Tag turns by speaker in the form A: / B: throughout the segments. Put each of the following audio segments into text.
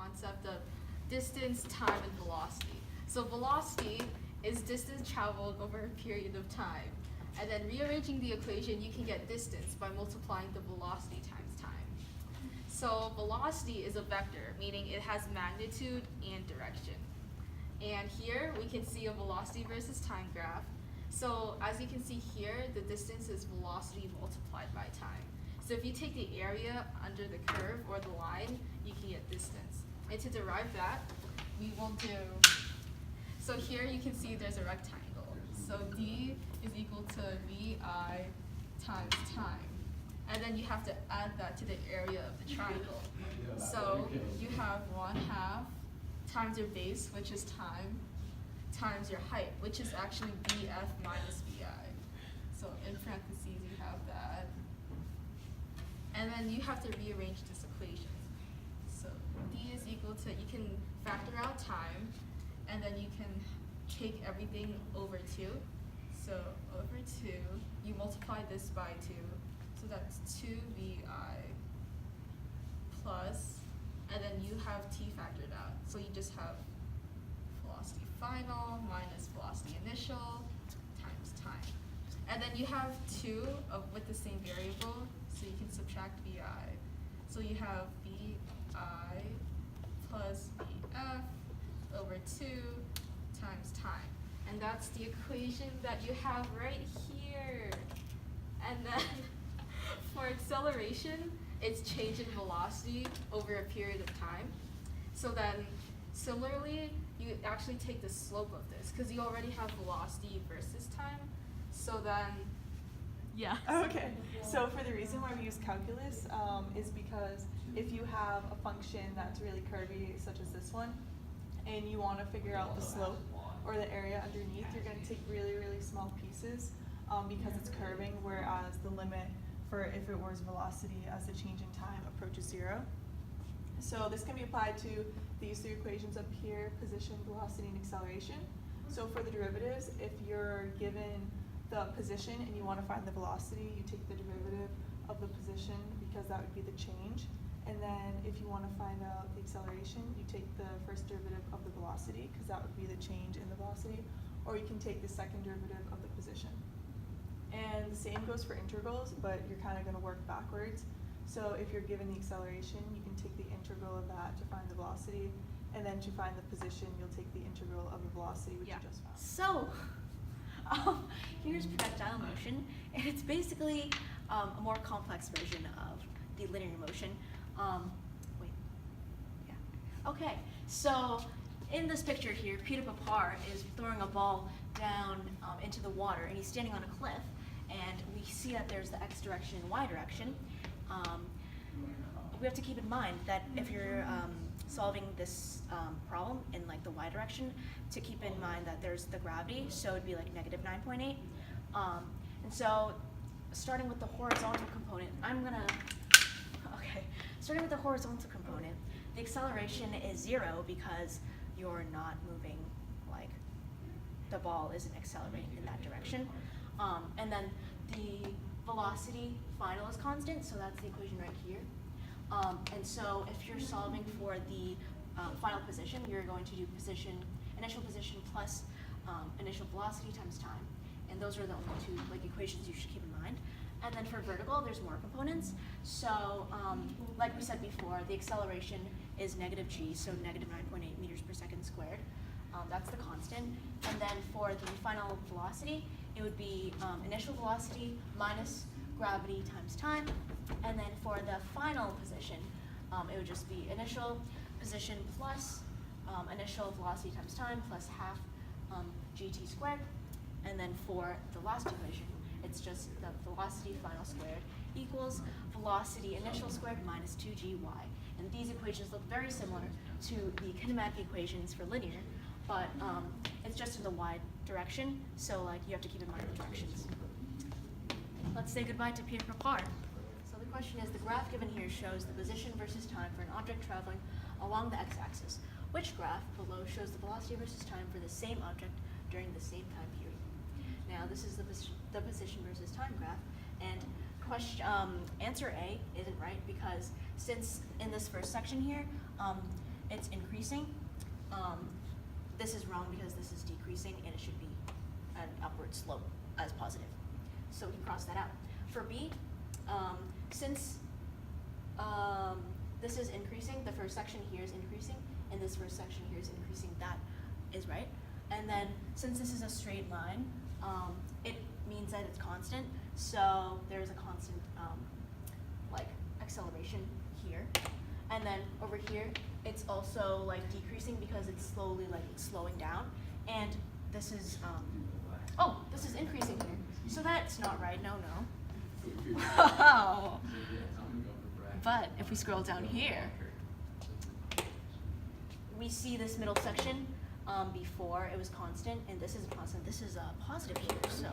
A: concept of distance, time, and velocity. So velocity is distance traveled over a period of time. And then rearranging the equation, you can get distance by multiplying the velocity times time. So velocity is a vector, meaning it has magnitude and direction. And here we can see a velocity versus time graph. So as you can see here, the distance is velocity multiplied by time. So if you take the area under the curve or the line, you can get distance. And to derive that, we will do, so here you can see there's a rectangle. So d is equal to vi times time. And then you have to add that to the area of the triangle. So you have 1/2 times your base, which is time, times your height, which is actually bf minus vi. So in parentheses you have that. And then you have to rearrange this equation. So d is equal to, you can factor out time, and then you can take everything over 2. So over 2, you multiply this by 2, so that's 2vi plus, and then you have t factored out. So you just have velocity final minus velocity initial times time. And then you have 2 with the same variable, so you can subtract vi. So you have vi plus vf over 2 times time. And that's the equation that you have right here. And then for acceleration, it's change in velocity over a period of time. So then similarly, you actually take the slope of this because you already have velocity versus time. So then, yeah.
B: Okay, so for the reason why we use calculus is because if you have a function that's really curvy, such as this one, and you want to figure out the slope or the area underneath, you're going to take really, really small pieces because it's curving, whereas the limit for if it was velocity as the change in time approaches 0. So this can be applied to these 3 equations up here, position, velocity, and acceleration. So for the derivatives, if you're given the position and you want to find the velocity, you take the derivative of the position because that would be the change. And then if you want to find out the acceleration, you take the first derivative of the velocity because that would be the change in the velocity, or you can take the second derivative of the position. And the same goes for integrals, but you're kind of going to work backwards. So if you're given the acceleration, you can take the integral of that to find the velocity, and then to find the position, you'll take the integral of the velocity, which you just found.
C: So, here's projectile motion, and it's basically a more complex version of the linear motion. Okay, so in this picture here, Peter Papar is throwing a ball down into the water, and he's standing on a cliff, and we see that there's the x direction and y direction. We have to keep in mind that if you're solving this problem in like the y direction, to keep in mind that there's the gravity, so it'd be like negative 9.8. And so starting with the horizontal component, starting with the horizontal component, the acceleration is 0 because you're not moving, like the ball isn't accelerating in that direction. And then the velocity final is constant, so that's the equation right here. And so if you're solving for the final position, you're going to do initial position plus initial velocity times time. And those are the only 2 like equations you should keep in mind. And then for vertical, there's more components. So like we said before, the acceleration is negative g, so negative 9.8 meters per second squared. That's the constant. And then for the final velocity, it would be initial velocity minus gravity times time. And then for the final position, it would just be initial position plus initial velocity times time plus half gt squared. And then for the last equation, it's just the velocity final squared equals velocity initial squared minus 2gy. And these equations look very similar to the kinematic equations for linear, but it's just in the y direction, so like you have to keep in mind the directions. Let's say goodbye to Peter Papar. So the question is, the graph given here shows the position versus time for an object traveling along the x-axis. Which graph below shows the velocity versus time for the same object during the same time period? Now this is the position versus time graph, and answer A isn't right because since in this first section here, it's increasing. This is wrong because this is decreasing and it should be an upward slope as positive. So we cross that out. For B, since this is increasing, the first section here is increasing, and this first section here is increasing, that is right. And then since this is a straight line, it means that it's constant, so there's a constant like acceleration here. And then over here, it's also like decreasing because it's slowly like slowing down. And this is, this is increasing here. So that's not right, no. Wow. But if we scroll down here, we see this middle section. Before it was constant, and this is constant. This is positive here, so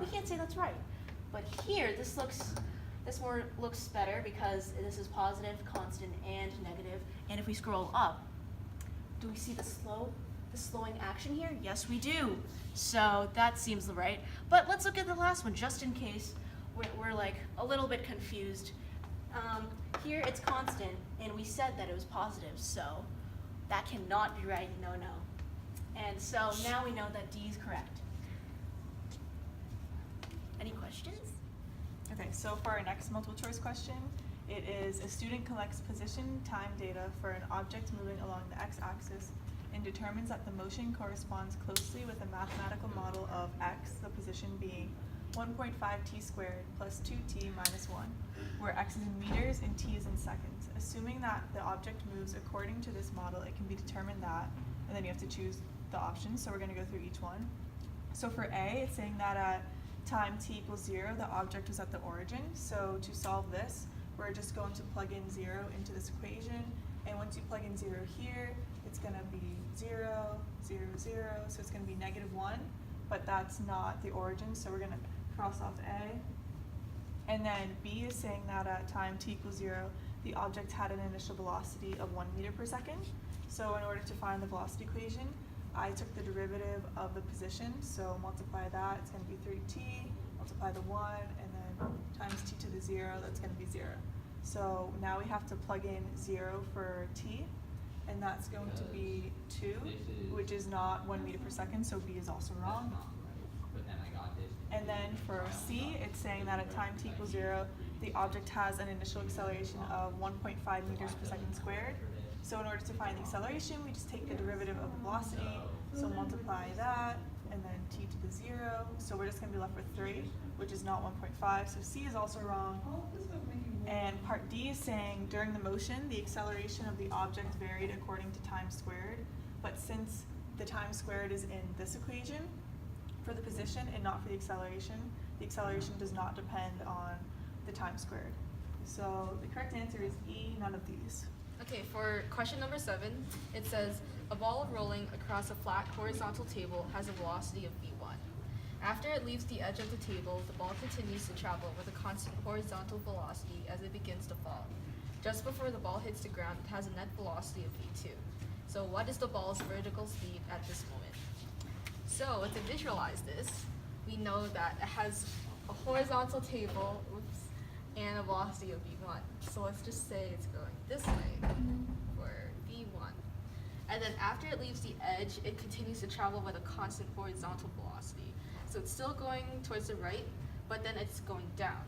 C: we can't say that's right. But here, this more looks better because this is positive, constant, and negative. And if we scroll up, do we see the slowing action here? Yes, we do. So that seems right. But let's look at the last one, just in case we're like a little bit confused. Here it's constant, and we said that it was positive, so that cannot be right, no. And so now we know that D is correct. Any questions?
B: Okay, so for our next multiple choice question, it is a student collects position time data for an object moving along the x-axis and determines that the motion corresponds closely with a mathematical model of x, the position being 1.5 t squared plus 2t minus 1, where x is in meters and t is in seconds. Assuming that the object moves according to this model, it can be determined that, and then you have to choose the options, so we're going to go through each one. So for A, it's saying that at time t equals 0, the object was at the origin. So to solve this, we're just going to plug in 0 into this equation, and once you plug in 0 here, it's going to be 0, 0, 0, so it's going to be -1, but that's not the origin, so we're going to cross off A. And then B is saying that at time t equals 0, the object had an initial velocity of 1 meter per second. So in order to find the velocity equation, I took the derivative of the position, so multiply that, it's going to be 3t, multiply the 1, and then times t to the 0, that's going to be 0. So now we have to plug in 0 for t, and that's going to be 2, which is not 1 meter per second, so B is also wrong. And then for C, it's saying that at time t equals 0, the object has an initial acceleration of 1.5 meters per second squared. So in order to find the acceleration, we just take the derivative of the velocity, so multiply that, and then t to the 0. So we're just going to be left with 3, which is not 1.5, so C is also wrong. And part D is saying during the motion, the acceleration of the object varied according to time squared, but since the time squared is in this equation for the position and not for the acceleration does not depend on the time squared. So the correct answer is E, none of these.
A: Okay, for question number 7, it says, a ball rolling across a flat horizontal table has a velocity of v1. After it leaves the edge of the table, the ball continues to travel with a constant horizontal velocity as it begins to fall. Just before the ball hits the ground, it has a net velocity of v2. So what is the ball's vertical speed at this moment? So to visualize this, we know that it has a horizontal table, and a velocity of v1. So let's just say it's going this way for v1. And then after it leaves the edge, it continues to travel with a constant horizontal velocity. So it's still going towards the right, but then it's going down.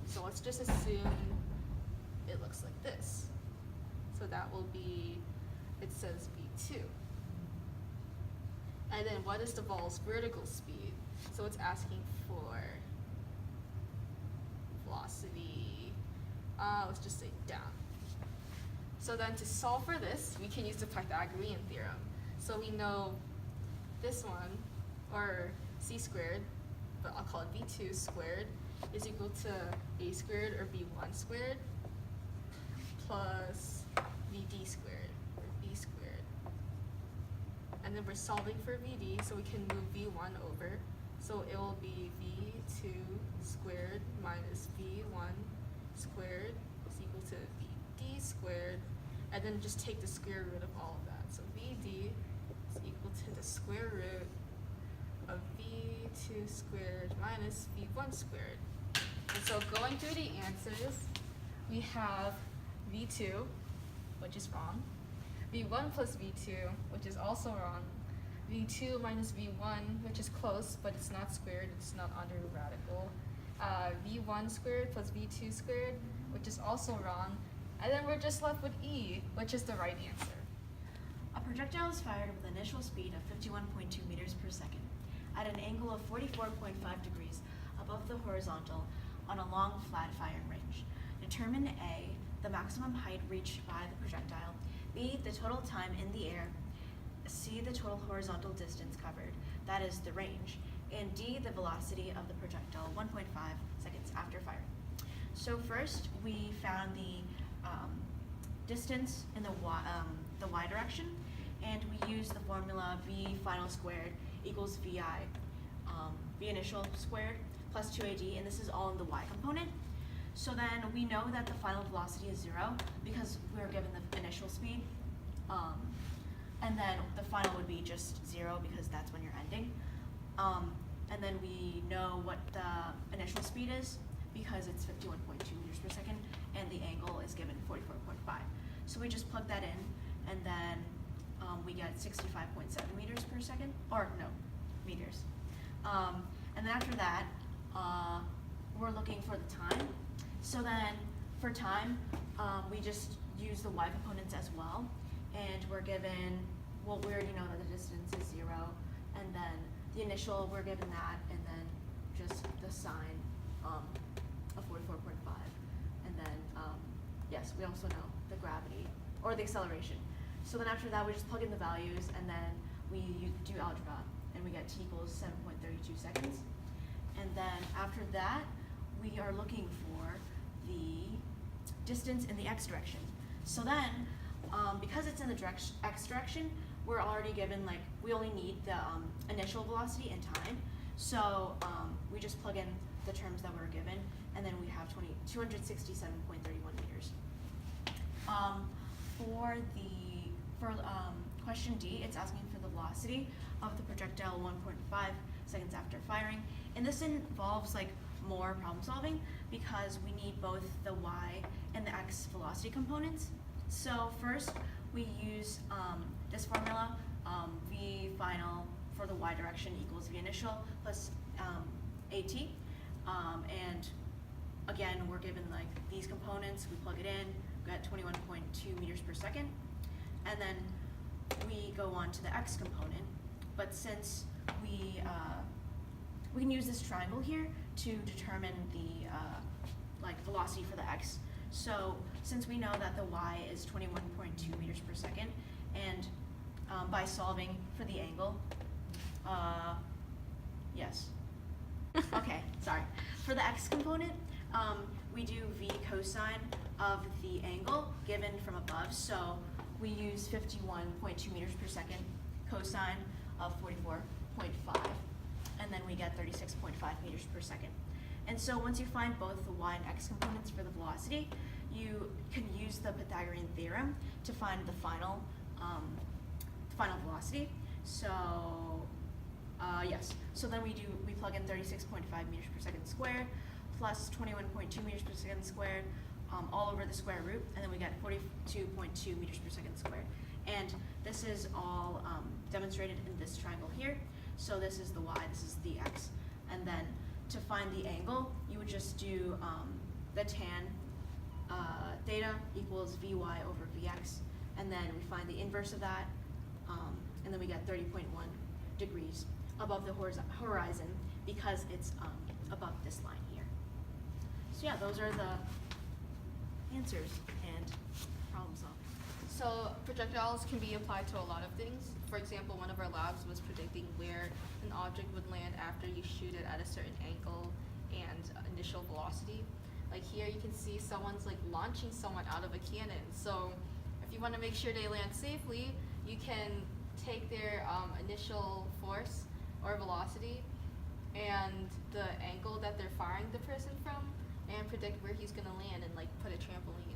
A: So let's just assume it looks like this. So that will be, it says v2. And then what is the ball's vertical speed? So it's asking for velocity, let's just say down. So then to solve for this, we can use the Pythagorean theorem. So we know this one, or c squared, but I'll call it v2 squared, is equal to a squared or v1 squared plus vd squared, or v squared. And then we're solving for vd, so we can move v1 over. So it will be v2 squared minus v1 squared is equal to vd squared, and then just take the square root of all of that. So vd is equal to the square root of v2 squared minus v1 squared. And so going through the answers, we have v2, which is wrong, v1 plus v2, which is also wrong. v2 minus v1, which is close, but it's not squared, it's not under radical. v1 squared plus v2 squared, which is also wrong. And then we're just left with E, which is the right answer.
C: A projectile is fired with an initial speed of 51.2 meters per second at an angle of 44.5 degrees above the horizontal on a long flat firing range. Determine A, the maximum height reached by the projectile, B, the total time in the air, C, the total horizontal distance covered, that is the range, and D, the velocity of the projectile 1.5 seconds after firing. So first, we found the distance in the y direction, and we used the formula v final squared equals vi, v initial squared plus 2ad, and this is all in the y component. So then we know that the final velocity is 0 because we were given the initial speed, and then the final would be just 0 because that's when you're ending. And then we know what the initial speed is because it's 51.2 meters per second, and the angle is given 44.5. So we just plug that in, and then we get 65.7 meters per second, or no, meters. And then after that, we're looking for the time. So then for time, we just use the y components as well, and we're given, well, we already know that the distance is 0, and then the initial, we're given that, and then just the sign of 44.5. And then, yes, we also know the gravity, or the acceleration. So then after that, we just plug in the values, and then we do algebra, and we get t equals 7.32 seconds. And then after that, we are looking for the distance in the x direction. So then, because it's in the x direction, we're already given, like, we only need the initial velocity and time. So we just plug in the terms that were given, and then we have 267.31 meters. For question D, it's asking for the velocity of the projectile 1.5 seconds after firing. And this involves like more problem solving because we need both the y and the x velocity components. So first we use this formula, v final for the y direction equals v initial plus at. And again, we're given like these components, we plug it in, we got 21.2 meters per second. And then we go on to the x component, but since we can use this triangle here to determine the velocity for the x. So since we know that the y is 21.2 meters per second, and by solving for the angle, yes. Okay, sorry. For the x component, we do v cosine of the angle given from above. So we use 51.2 meters per second cosine of 44.5, and then we get 36.5 meters per second. And so once you find both the y and x components for the velocity, you can use the Pythagorean theorem to find the final velocity. So yes, so then we plug in 36.5 meters per second squared plus 21.2 meters per second squared all over the square root, and then we get 42.2 meters per second squared. And this is all demonstrated in this triangle here. So this is the y, this is the x. And then to find the angle, you would just do the tan theta equals vy over vx, and then we find the inverse of that, and then we get 30.1 degrees above the horizon because it's above this line here. So yeah, those are the answers and problem solving.
A: So projectiles can be applied to a lot of things. For example, one of our labs was predicting where an object would land after you shoot it at a certain angle and initial velocity. Like here you can see someone's like launching someone out of a cannon. So if you want to make sure they land safely, you can take their initial force or velocity and the angle that they're firing the person from and predict where he's going to land and like put a trampoline